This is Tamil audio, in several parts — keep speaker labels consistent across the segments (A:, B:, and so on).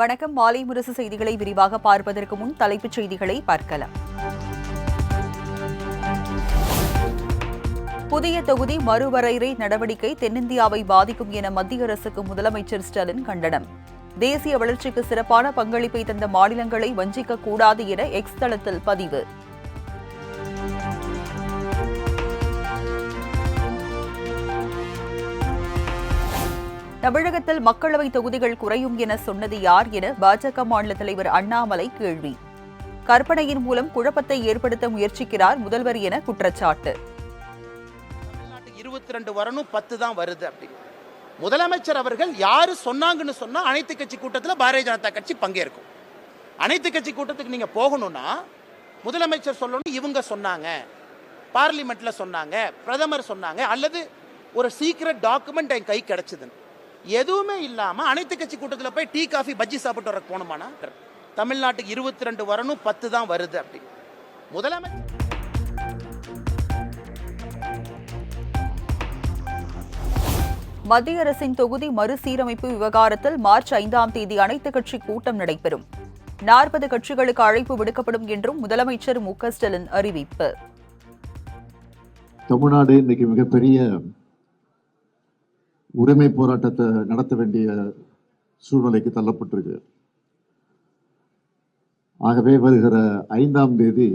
A: வணக்கம். மாலை முரசு செய்திகளை விரிவாக பார்ப்பதற்கு முன் தலைப்புச் செய்திகளை பார்க்கலாம். புதிய தொகுதி மறுவரையறை நடவடிக்கை தென்னிந்தியாவை பாதிக்கும் என மத்திய அரசுக்கு முதலமைச்சர் ஸ்டாலின் கண்டனம். தேசிய வளர்ச்சிக்கு சிறப்பான பங்களிப்பை தந்த மாநிலங்களை வஞ்சிக்க கூடாது என எக்ஸ் தளத்தில் பதிவு. தமிழகத்தில் மக்களவை தொகுதிகள் குறையும் என சொன்னது யார் என பாஜக மாநில தலைவர் அண்ணாமலை கேள்வி. கற்பனையின் மூலம் குழப்பத்தை ஏற்படுத்த முயற்சிக்கிறார் முதல்வர் என குற்றச்சாட்டு.
B: 22 வரணும் 10 தான் வருது அப்படி முதலமைச்சர் அவர்கள் யாரு சொன்னாங்கன்னு சொன்னா அனைத்து கட்சி கூட்டத்தில் பாரதிய ஜனதா கட்சி பங்கேற்கும். அனைத்து கட்சி கூட்டத்துக்கு நீங்க போகணும்னா முதலமைச்சர் சொல்லணும் இவங்க சொன்னாங்க, பார்லிமெண்ட்ல சொன்னாங்க, பிரதமர் சொன்னாங்க, அல்லது ஒரு சீக்ரெட் டாக்குமெண்ட் என் கை கிடைச்சதுன்னு எதுவுமே இல்லாம அனைத்து கட்சி கூட்டத்தில் போய் டீ காஃபி பஜ்ஜி சாப்பிட்டு வர போகணுமானா தமிழ்நாட்டுக்கு 22 வரணும் 10 தான் வருது அப்படி முதலமைச்சர்.
A: மத்திய அரசின் தொகுதி மறுசீரமைப்பு விவகாரத்தில் மார்ச் 5ஆம் தேதி அனைத்து கட்சி கூட்டம் நடைபெறும். 40 கட்சிகளுக்கு அழைப்பு விடுக்கப்படும் என்றும் முதலமைச்சர் மு.க. ஸ்டாலின் அறிவிப்பு.
C: தமிழ்நாடு இன்னைக்கு மிகப்பெரிய உரிமை போராட்டத்தை நடத்த வேண்டிய சூழ்நிலைக்கு தள்ளப்பட்டிருக்கு. ஆகவே வருகிற 5ஆம் தேதி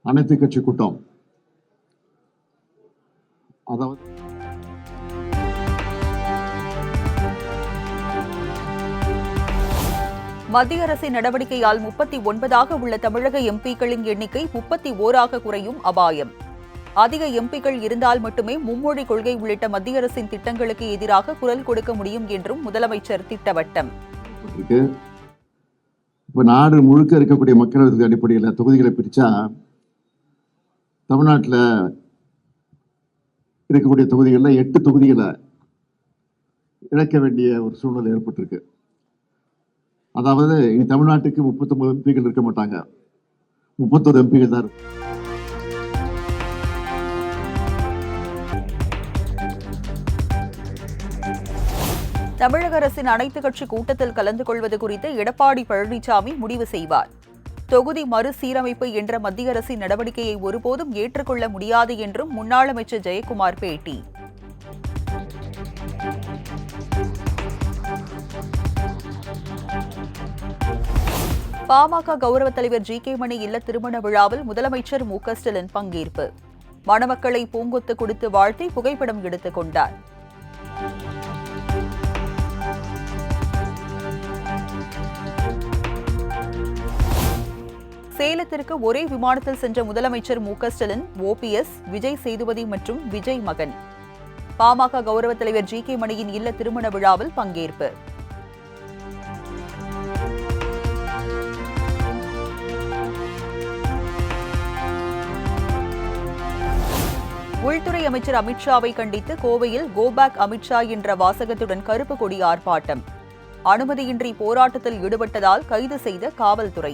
C: அனைத்து கட்சி கூட்டம், அதாவது
A: மத்திய அரசின் நடவடிக்கையால் 39ஆக உள்ள தமிழக எம்பிக்களின் எண்ணிக்கை 31ஆக குறையும் அபாயம். அதிக எம்பிக்கள் இருந்தால் மட்டுமே மும்மொழி கொள்கை உள்ளிட்ட மத்திய அரசின் திட்டங்களுக்கு எதிராக குரல் கொடுக்க முடியும் என்றும் முதலமைச்சர் திட்டவட்டம்.
C: இப்ப நாடு முழுக்க இருக்கக்கூடிய மக்களவை அடிப்படையில் தொகுதிகளை பிரிச்சா தமிழ்நாட்டில் இருக்கக்கூடிய தொகுதிகளில் 8 தொகுதிகளை இழக்க வேண்டிய ஒரு சூழ்நிலை ஏற்பட்டிருக்கு. அதாவது இனி தமிழ்நாட்டுக்கு 39 எம்பிகள் இருக்க மாட்டாங்க, 31 எம்பிகள் தான்.
A: தமிழக அரசின் அனைத்து கட்சி கூட்டத்தில் கலந்து கொள்வது குறித்து எடப்பாடி பழனிசாமி முடிவு செய்வார். தொகுதி மறுசீரமைப்பு என்ற மத்திய அரசின் நடவடிக்கையை ஒருபோதும் ஏற்றுக்கொள்ள முடியாது என்றும் முன்னாள் அமைச்சர் ஜெயக்குமார் பேட்டி. பாமக கௌரவ தலைவர் ஜி.கே. மணி இல்ல திருமண விழாவில் முதலமைச்சர் மு.க. ஸ்டாலின் பங்கேற்பு. மணமக்களை பூங்கொத்து கொடுத்து வாழ்த்தி புகைப்படம் எடுத்துக் கொண்டார். சேலத்திற்கு ஒரே விமானத்தில் சென்ற முதலமைச்சர் மு.க. ஸ்டாலின், ஓபிஎஸ், விஜய் சேதுபதி மற்றும் விஜய் மகன். பாமக கௌரவ தலைவர் ஜி.கே. மணியின் இல்ல திருமண விழாவில் பங்கேற்பு. உள்துறை அமைச்சர் அமித்ஷாவை கண்டித்து கோவையில் கோபேக் அமித்ஷா என்ற வாசகத்துடன் கருப்பு கொடி ஆர்ப்பாட்டம். அனுமதியின்றி போராட்டத்தில் ஈடுபட்டதால் கைது செய்த காவல்துறை.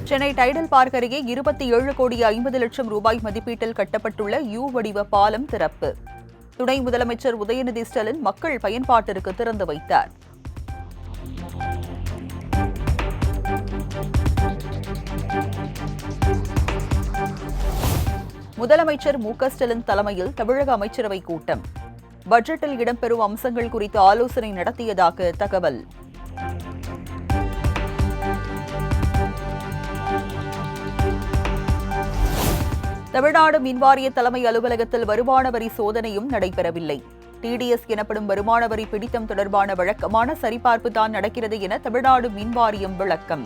A: சென்னை டைடல் பார்க் அருகே 27 கோடி 50 லட்சம் ரூபாய் மதிப்பீட்டில் கட்டப்பட்டுள்ள யூ வடிவ பாலம் திறப்பு. துணை முதலமைச்சர் உதயநிதி ஸ்டாலின் மக்கள் பயன்பாட்டிற்கு திறந்து வைத்தார். முதலமைச்சர் மு.க. ஸ்டாலின் தலைமையில் தமிழக அமைச்சரவை கூட்டம். பட்ஜெட்டில் இடம்பெறும் அம்சங்கள் குறித்து ஆலோசனை நடத்தியதாக தகவல். தமிழ்நாடு மின்வாரிய தலைமை அலுவலகத்தில் வருமான வரி சோதனையும் நடைபெறவில்லை. டிடிஎஸ் எனப்படும் வருமான வரி பிடித்தம் தொடர்பான வழக்கமான சரிபார்ப்பு தான் நடக்கிறது என தமிழ்நாடு மின்வாரியம் விளக்கம்.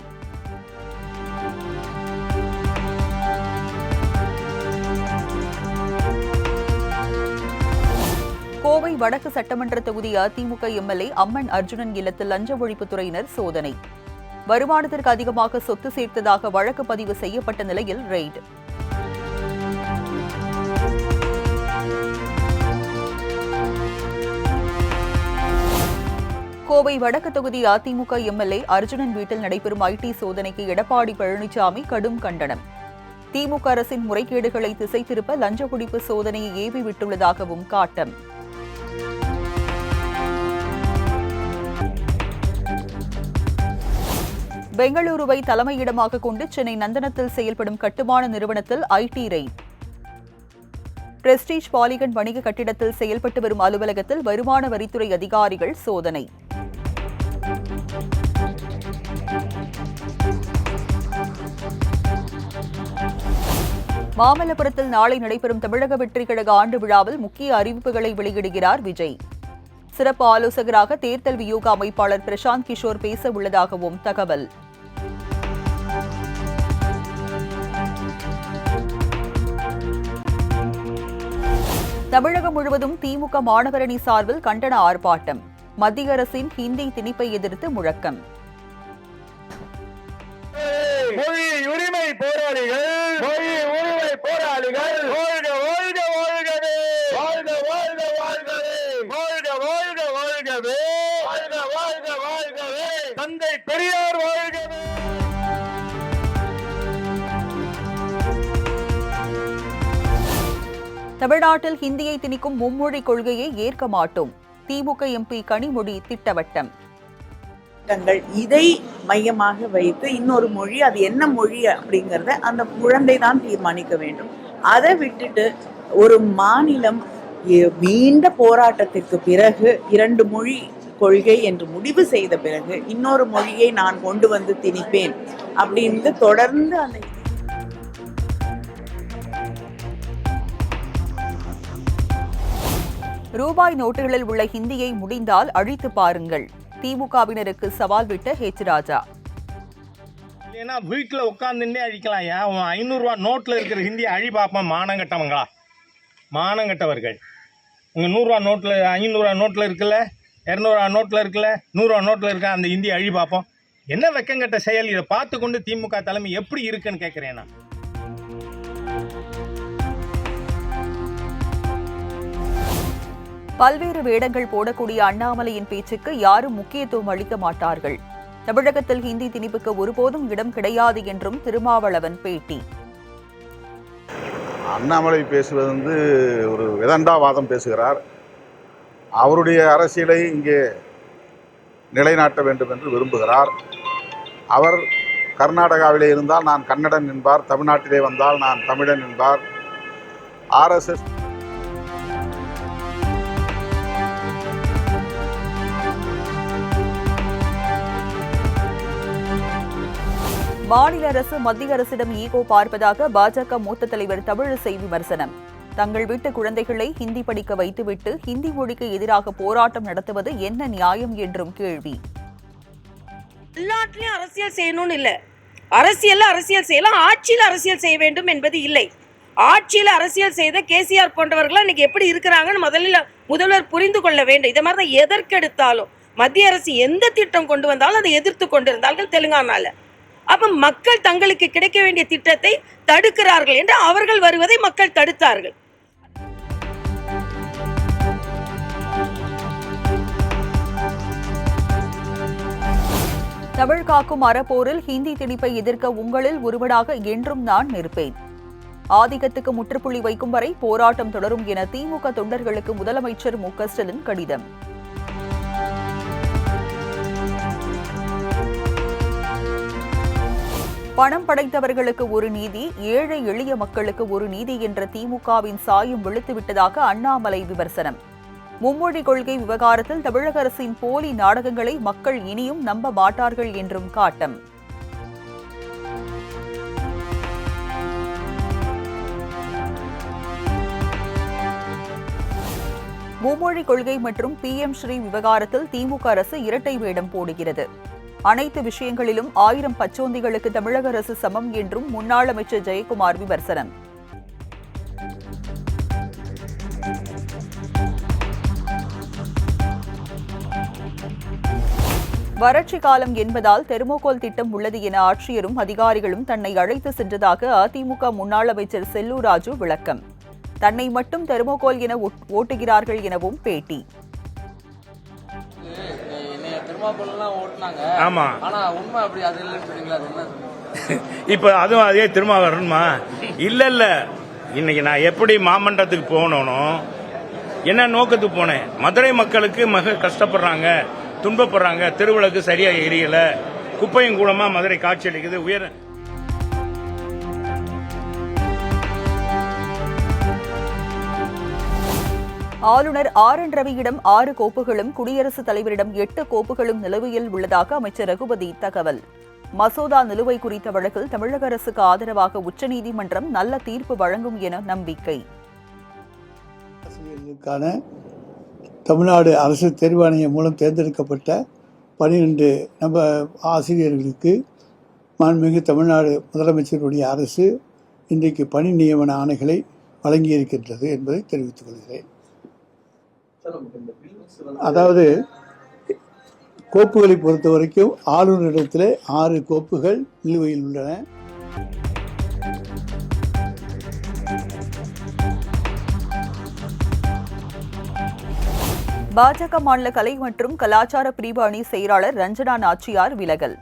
A: கோவை வடக்கு சட்டமன்ற தொகுதி அதிமுக எம்எல்ஏ அம்மன் அர்ஜுனன் இல்லத்தில் லஞ்ச ஒழிப்புத்துறையினர் சோதனை. வருமானத்திற்கு அதிகமாக சொத்து சேர்த்ததாக வழக்கு பதிவு செய்யப்பட்ட நிலையில் ரெய்டு. கோவை வடக்கு தொகுதி அதிமுக எம்எல்ஏ அர்ஜுனன் வீட்டில் நடைபெறும் ஐடி சோதனைக்கு எடப்பாடி பழனிசாமி கடும் கண்டனம். திமுக அரசின் முறைகேடுகளை திசை திருப்ப லஞ்ச ஒழிப்பு சோதனையை ஏவி விட்டுள்ளதாகவும் காட்டம். பெங்களூருவை தலைமையிடமாக கொண்டு சென்னை நந்தனத்தில் செயல்படும் கட்டுமான நிறுவனத்தில் ஐடி ரெய்ட். பிரஸ்டீஜ் பாலிகன் வணிக கட்டிடத்தில் செயல்பட்டு வரும் அலுவலகத்தில் வருமான வரித்துறை அதிகாரிகள் சோதனை. மாமல்லபுரத்தில் நாளை நடைபெறும் தமிழக வெற்றிக் கழக ஆண்டு விழாவில் முக்கிய அறிவிப்புகளை வெளியிடுகிறார் விஜய். சிறப்பு ஆலோசகராக தேர்தல் வியூக அமைப்பாளர் பிரசாந்த் கிஷோர் பேச உள்ளதாகவும் தகவல். தமிழகம் முழுவதும் திமுக மாணவரணி சார்பில் கண்டன ஆர்ப்பாட்டம். மத்திய அரசின் ஹிந்தி திணிப்பை எதிர்த்து முழக்கம்.
D: மொழி உரிமை போராளிகள் வாழ்க வாழ்க வாழ்கவே, வாழ்க வாழ்க வாழ்கவே, வாழ்க வாழ்க வாழ்கவே, வாழ்க வாழ்க வாழ்கவே, தந்தை பெரியார் வாழ்கவே.
A: தமிழ்நாட்டில் ஹிந்தியை திணிக்கும் மும்மொழி கொள்கையை ஏற்க மாட்டோம். திமுக எம்பி கனிமொழி திட்டவட்டம்.
E: இதை மையமாக வைத்து இன்னொரு மொழி, அது என்ன மொழி அப்படிங்கிறத அந்த குழந்தை தான் தீர்மானிக்க வேண்டும். அதை விட்டுட்டு ஒரு மாநிலம் நீண்ட போராட்டத்திற்கு பிறகு 2 மொழி கொள்கை என்று முடிவு செய்த பிறகு இன்னொரு மொழியை நான் கொண்டு வந்து திணிப்பேன் அப்படின்னு தொடர்ந்து அந்த
A: ரூபாய் நோட்டுகளில் உள்ள ஹிந்தியை முடிந்தால் அழித்து பாருங்கள். திமுகவினருக்கு சவால் விட்ட ஹெச் ராஜா.
D: ஏன்னா வீட்டில் உட்காந்துட்டே அழிக்கலாம். ஏன் 500 ரூபா நோட்டில் இருக்கிற ஹிந்தியை அழி பார்ப்போம். மானங்கட்டவங்களா, மானங்கட்டவர்கள். உங்கள் 100 ரூபா நோட்டில் 500 ரூபா நோட்டில் இருக்குல்ல, 200 ரூபா நோட்டில் இருக்குல்ல, 100 ரூபா நோட்டில் இருக்க அந்த ஹிந்தியை அழி பார்ப்போம். என்ன வெக்கங்கட்ட செயல்? இதை பார்த்து கொண்டு திமுக தலைமை எப்படி இருக்குன்னு கேட்குறேன் நான்.
A: பல்வேறு வேடங்கள் போடக்கூடிய அண்ணாமலையின் பேச்சுக்கு யாரும் முக்கியத்துவம் அளிக்க மாட்டார்கள். தமிழகத்தில் ஹிந்தி திணிப்புக்கு ஒருபோதும் இடம் கிடையாது என்றும் திருமாவளவன் பேட்டி.
F: அண்ணாமலை பேசுவது ஒரு விதண்டாவாதம் பேசுகிறார். அவருடைய அரசியலை இங்கே நிலைநாட்ட வேண்டும் என்று விரும்புகிறார். அவர் கர்நாடகாவிலே இருந்தால் நான் கன்னடன் என்பார், தமிழ்நாட்டிலே வந்தால் நான் தமிழன் என்பார். RSS
A: மாநில அரசு மத்திய அரசிடம் ஈகோ பார்ப்பதாக பாஜக மூத்த தலைவர் தமிழிசை விமர்சனம். தங்கள் வீட்டு குழந்தைகளை ஹிந்தி படிக்க வைத்துவிட்டு ஹிந்தி மொழிக்கு எதிராக போராட்டம் நடத்துவது என்ன நியாயம் என்றும் கேள்வி.
G: எல்லாத்துலயும் அரசியல் செய்யணும்னு இல்லை, அரசியல் செய்யலாம், ஆட்சியில் அரசியல் செய்ய வேண்டும் என்பது இல்லை. ஆட்சியில் அரசியல் செய்த கேசிஆர் போன்றவர்கள் இன்னைக்கு எப்படி இருக்கிறாங்கன்னு முதல்வர் புரிந்து கொள்ள வேண்டும். இதை மாதிரி தான் எதற்கெடுத்தாலும் மத்திய அரசு எந்த திட்டம் கொண்டு வந்தாலும் அதை எதிர்த்து கொண்டிருந்தார்கள் தெலுங்கானால. அப்ப மக்கள் தங்களுக்கு கிடைக்க வேண்டிய திட்டத்தை தடுக்கிறார்கள் என்று அவர்கள் வருவதை மக்கள் தடுத்தார்கள்.
A: தமிழ் காக்கும் அறப்போரில் ஹிந்தி திணிப்பை எதிர்க்க உங்களில் ஒருவனாக என்றும் நான் நிற்பேன். ஆதிக்கத்துக்கு முற்றுப்புள்ளி வைக்கும் வரை போராட்டம் தொடரும் என திமுக தொண்டர்களுக்கு முதலமைச்சர் மு.க. ஸ்டாலின் கடிதம். பணம் படைத்தவர்களுக்கு ஒரு நீதி, ஏழை எளிய மக்களுக்கு ஒரு நீதி என்ற திமுகவின் சாயம் வெளுத்துவிட்டதாக அண்ணாமலை விமர்சனம். மும்மொழி கொள்கை விவகாரத்தில் தமிழக அரசின் போலி நாடகங்களை மக்கள் இனியும் நம்ப மாட்டார்கள் என்றும் காட்டம். மும்மொழி கொள்கை மற்றும் PM ஸ்ரீ விவகாரத்தில் திமுக அரசு இரட்டை வேடம் போடுகிறது. அனைத்து விஷயங்களிலும் 1000 பச்சோந்திகளுக்கு தமிழக அரசு சமம் என்றும் முன்னாள் அமைச்சர் ஜெயக்குமார் விமர்சனம். வறட்சி காலம் என்பதால் தெர்மோகோல் திட்டம் உள்ளது என ஆட்சியரும் அதிகாரிகளும் தன்னை அழைத்து சென்றதாக அதிமுக முன்னாள் அமைச்சர் செல்லூர் ராஜு விளக்கம். தன்னை மட்டும் தெர்மோகோல் என ஓட்டுகிறார்கள் எனவும் பேட்டி.
H: தெர்மாக்கோல்லாம் ஓட்டுனாங்க.
D: ஆமா.
H: ஆனா உண்மை அப்படி அது இல்லைன்னு சொன்னீங்களா? அது என்ன?
D: இப்ப அதுவும் அதே திரும்ப வரணுமா? இல்ல இன்னைக்கு நான் எப்படி மாமன்றத்துக்கு போனோனோ என்ன நோக்கத்துக்கு போனேன், மதுரை மக்களுக்கு மிக கஷ்டப்படுறாங்க, துன்பப்படுறாங்க, திருவிளக்கு சரியா எரியல, குப்பையும் கூடமா மதுரை காட்சி அளிக்குது.
A: ஆளுநர் ஆர்.என். ரவியிடம் 6 கோப்புகளும் குடியரசுத் தலைவரிடம் 8 கோப்புகளும் நிலுவையில் உள்ளதாக அமைச்சர் ரகுபதி தகவல். மசோதா நிலுவை குறித்த வழக்கில் தமிழக அரசுக்கு ஆதரவாக உச்சநீதிமன்றம் நல்ல தீர்ப்பு வழங்கும் என நம்பிக்கை.
I: தமிழ்நாடு அரசு தேர்வாணையம் மூலம் தேர்ந்தெடுக்கப்பட்ட 12 ஆசிரியர்களுக்கு மாண்புமிகு தமிழ்நாடு முதலமைச்சருடைய அரசு இன்றைக்கு பணி நியமன ஆணைகளை வழங்கியிருக்கின்றது என்பதை தெரிவித்துக் கொள்கிறேன். அதாவது கோப்புகளை பொறுத்த வரைக்கும் ஆளுநரிடத்தில் 6 கோப்புகள் நிலுவையில் உள்ளன.
A: பாஜக மாநில கலை மற்றும் கலாச்சார பிரிவு அணி செயலாளர் ரஞ்சனா நாச்சியார் விலகல்.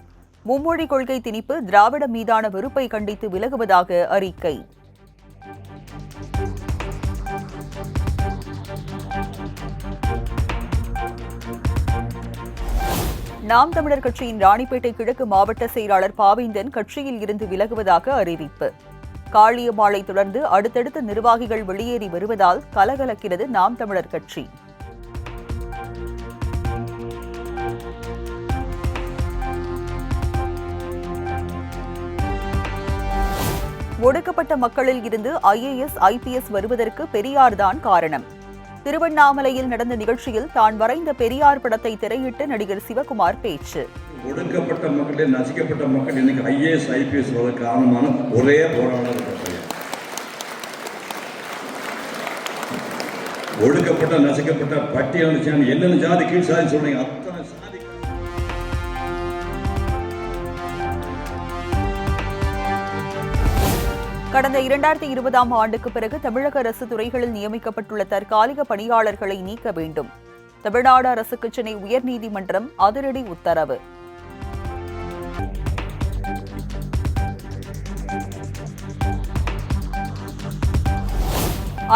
A: மும்மொழி கொள்கை திணிப்பு, திராவிட மீதான வெறுப்பை கண்டித்து விலகுவதாக அறிக்கை. நாம் தமிழர் கட்சியின் ராணிப்பேட்டை கிழக்கு மாவட்ட செயலாளர் பாவேந்தன் கட்சியில் இருந்து விலகுவதாக அறிவிப்பு. காளியம்மாளை தொடர்ந்து அடுத்தடுத்த நிர்வாகிகள் வெளியேறி வருவதால் கலகலக்கிறது நாம் தமிழர் கட்சி. ஒடுக்கப்பட்ட மக்களில் இருந்து IAS, IPS வருவதற்கு பெரியார்தான் காரணம். திருவண்ணாமலையில் நடந்த நிகழ்ச்சியில் தான் வரைந்த பெரியார் படத்தை திரையிட்டு நடிகர் சிவகுமார் பேச்சு.
J: ஒடுக்கப்பட்ட மக்களில் நசிக்கப்பட்ட மக்கள் இன்னைக்கு IAS, IPS வருவதற்கு காரணமான ஒரே போராட்டம். ஒடுக்கப்பட்ட நசிக்கப்பட்ட பட்டியல் என்னென்ன ஜாதி கீழ் சாதி சொல்றீங்க அத்தனை சாதி.
A: கடந்த 2020ஆம் ஆண்டுக்கு பிறகு தமிழக அரசு துறைகளில் நியமிக்கப்பட்டுள்ள தற்காலிக பணியாளர்களை நீக்க வேண்டும். தமிழ்நாடு அரசுக்கு சென்னை உயர்நீதிமன்றம் அதிரடி உத்தரவு.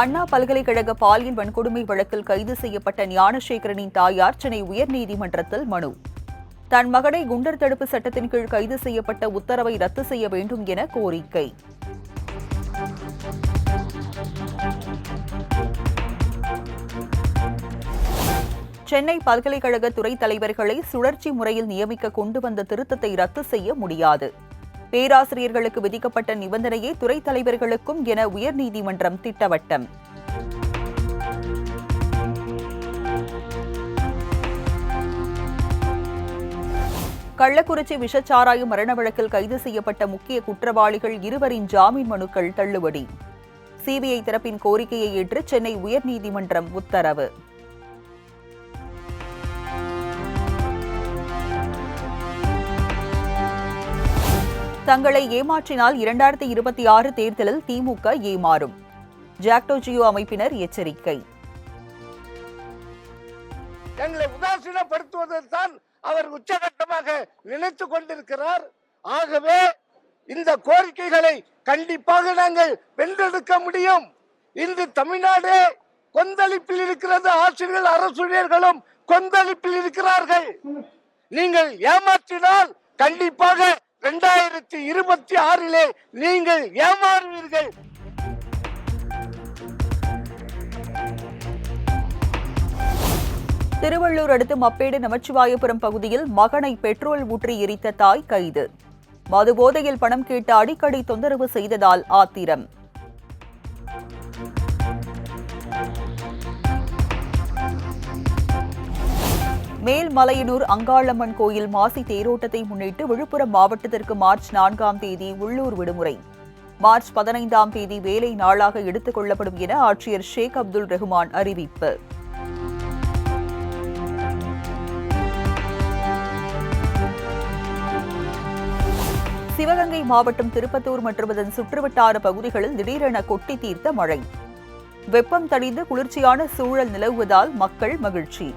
A: அண்ணா பல்கலைக்கழக பாலியல் வன்கொடுமை வழக்கில் கைது செய்யப்பட்ட ஞானசேகரனின் தாயார் சென்னை உயர்நீதிமன்றத்தில் மனு. தன் மகனை குண்டர் தடுப்பு சட்டத்தின் கீழ் கைது செய்யப்பட்ட உத்தரவை ரத்து செய்ய வேண்டும் என கோரிக்கை. சென்னை பல்கலைக்கழக துறை தலைவர்களை சுழற்சி முறையில் நியமிக்க கொண்டு வந்த திருத்தத்தை ரத்து செய்ய முடியாது. பேராசிரியர்களுக்கு விதிக்கப்பட்ட நிபந்தனையை துறை தலைவர்களுக்கும் என உயர்நீதிமன்றம் திட்டவட்டம். கள்ளக்குறிச்சி விஷச்சாராய மரண வழக்கில் கைது செய்யப்பட்ட முக்கிய குற்றவாளிகள் 2 ஜாமீன் மனுக்கள் தள்ளுபடி. சிபிஐ தரப்பின் கோரிக்கையை ஏற்று சென்னை உயர்நீதிமன்றம் உத்தரவு. தங்களை ஏமாற்றினால் 2026 தேர்தலில் திமுக ஏமாறும். ஜாக்டோ ஜியோ அமைப்பினர் எச்சரிக்கை.
K: எங்களை உதாசீனப்படுத்துவதைத்தான் அவர் உச்சகட்டமாக நினைத்துக் கொண்டிருக்கிறார். ஆகவே இந்த கோரிக்கைகளை கண்டிப்பாக நாங்கள் வென்றெடுக்க முடியும். இன்று தமிழ்நாடு கொந்தளிப்பில் இருக்கிறது. ஆசிரியர்கள், அரசூழியர்களும் கொந்தளிப்பில் இருக்கிறார்கள். நீங்கள் ஏமாற்றினால் கண்டிப்பாக 2026 நீங்கள் ஏமாறுவீர்கள்.
A: திருவள்ளூர் அடுத்து மப்பேடு நமச்சிவாயபுரம் பகுதியில் மகனை பெட்ரோல் ஊற்றி எரித்த தாய் கைது. மதுபோதையில் பணம் கேட்டு அடிக்கடி தொந்தரவு செய்ததால் ஆத்திரம். மேல்மலையனூர் அங்காளம்மன் கோயில் மாசி தேரோட்டத்தை முன்னிட்டு விழுப்புரம் மாவட்டத்திற்கு மார்ச் 4ஆம் தேதி உள்ளூர் விடுமுறை. மார்ச் 15ஆம் தேதி வேலை நாளாக எடுத்துக் கொள்ளப்படும் என ஆட்சியர் ஷேக் அப்துல் ரஹ்மான் அறிவிப்பு. சிவகங்கை மாவட்டம் திருப்பத்தூர் மற்றும் அதன் சுற்றுவட்டார பகுதிகளில் திடீரென கொட்டி தீர்த்த மழை. வெப்பம் தணிந்து குளிர்ச்சியான சூழல் நிலவுவதால் மக்கள் மகிழ்ச்சி.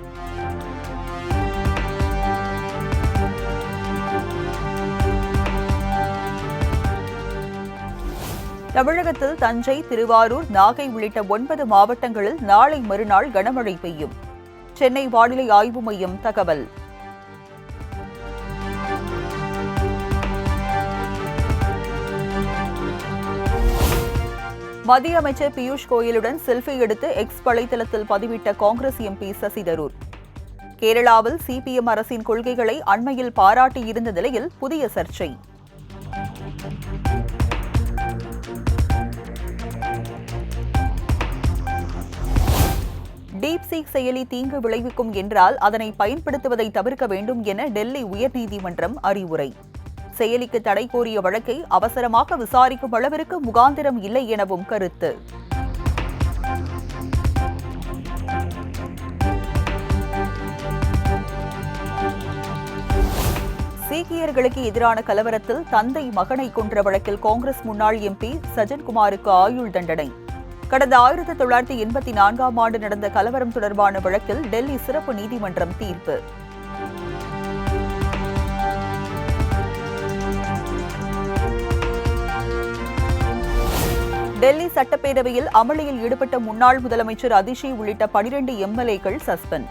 A: தமிழகத்தில் தஞ்சை, திருவாரூர், நாகை உள்ளிட்ட 9 மாவட்டங்களில் நாளை மறுநாள் கனமழை பெய்யும். சென்னை வானிலை ஆய்வு மையம் தகவல். மத்திய அமைச்சர் பியூஷ் கோயலுடன் செல்ஃபி எடுத்து எக்ஸ் வலைதளத்தில் பதிவிட்ட காங்கிரஸ் எம்பி சசி தரூர். கேரளாவில் சிபிஎம் அரசின் கொள்கைகளை அண்மையில் பாராட்டியிருந்த நிலையில் புதிய சர்ச்சை. டீப்சீக் செயலி தீங்கு விளைவிக்கும் என்றால் அதனை பயன்படுத்துவதை தவிர்க்க வேண்டும் என டெல்லி உயர்நீதிமன்றம் அறிவுரை. செயலிக்கு தடை கோரிய வழக்கை அவசரமாக விசாரிக்கும் அளவிற்கு முகாந்திரம் இல்லை எனவும் கருத்து. சீக்கியர்களுக்கு எதிரான கலவரத்தில் தந்தை மகனை கொன்ற வழக்கில் காங்கிரஸ் முன்னாள் எம்பி சஜன்குமாருக்கு ஆயுள் தண்டனை. கடந்த 1984ஆம் ஆண்டு நடந்த கலவரம் தொடர்பான வழக்கில் டெல்லி சிறப்பு நீதிமன்றம் தீர்ப்பு. டெல்லி சட்டப்பேரவையில் அமளியில் ஈடுபட்ட முன்னாள் முதலமைச்சர் அதிஷி உள்ளிட்ட 12 எம்எல்ஏக்கள் சஸ்பெண்ட்.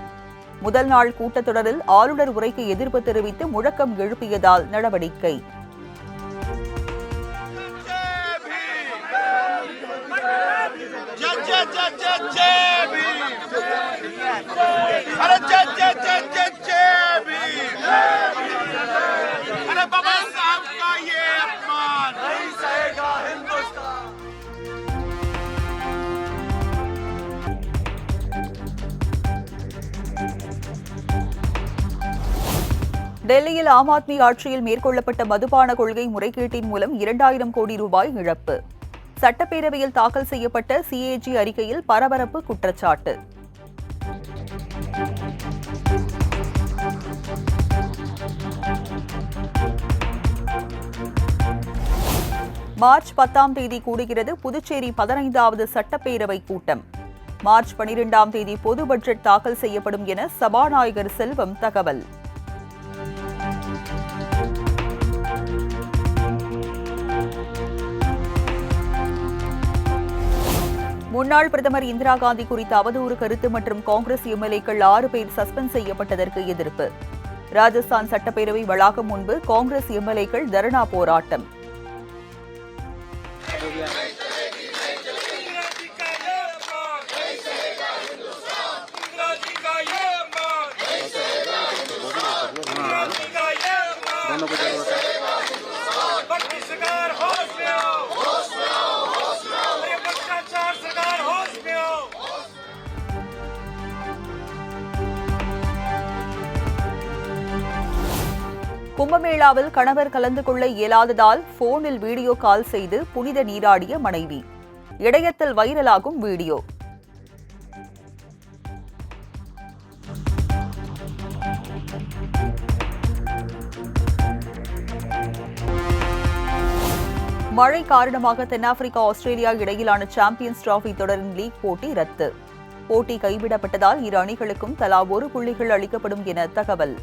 A: முதல் நாள் கூட்டத்தொடரில் ஆளுநர் உரைக்கு எதிர்ப்பு தெரிவித்து முழக்கம் எழுப்பியதால் நடவடிக்கை. டெல்லியில் ஆம் ஆத்மி ஆட்சியில் மேற்கொள்ளப்பட்ட மதுபான கொள்கை முறைகேட்டின் மூலம் 2000 கோடி ரூபாய் இழப்பு. சட்டப்பேரவையில் தாக்கல் செய்யப்பட்ட சிஏஜி அறிக்கையில் பரபரப்பு குற்றச்சாட்டு. மார்ச் 10ஆம் தேதி கூடுகிறது புதுச்சேரி 15வது சட்டப்பேரவை கூட்டம். மார்ச் 12ஆம் தேதி பொது பட்ஜெட் தாக்கல் செய்யப்படும் என சபாநாயகர் செல்வம் தகவல். முன்னாள் பிரதமர் இந்திரா காந்தி குறித்த அவதூறு கருத்து மற்றும் காங்கிரஸ் எம்எல்ஏக்கள் 6 பேர் சஸ்பெண்ட் செய்யப்பட்டதற்கு எதிர்ப்பு. ராஜஸ்தான் சட்டப்பேரவை வளாகம் முன்பு காங்கிரஸ் எம்எல்ஏக்கள் தர்ணா போராட்டம். கும்பமேளாவில் கணவர் கலந்து கொள்ள இயலாததால் போனில் வீடியோ கால் செய்து புனித நீராடிய மனைவி. இணையத்தில் வைரலாகும் வீடியோ. மழை காரணமாக தென்னாப்பிரிக்கா, ஆஸ்திரேலியா இடையிலான சாம்பியன்ஸ் டிராபி தொடரின் லீக் போட்டி ரத்து. போட்டி கைவிடப்பட்டதால் இரு அணிகளுக்கும் தலா 1 புள்ளிகள் அளிக்கப்படும் என தகவல்.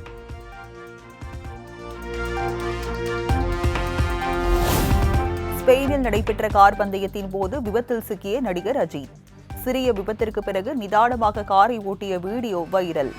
A: ஸ்பெயினில் நடைபெற்ற கார் பந்தயத்தின் போது விபத்தில் சிக்கிய நடிகர் அஜித். சிறிய விபத்திற்கு பிறகு நிதானமாக காரை ஓட்டிய வீடியோ வைரல்.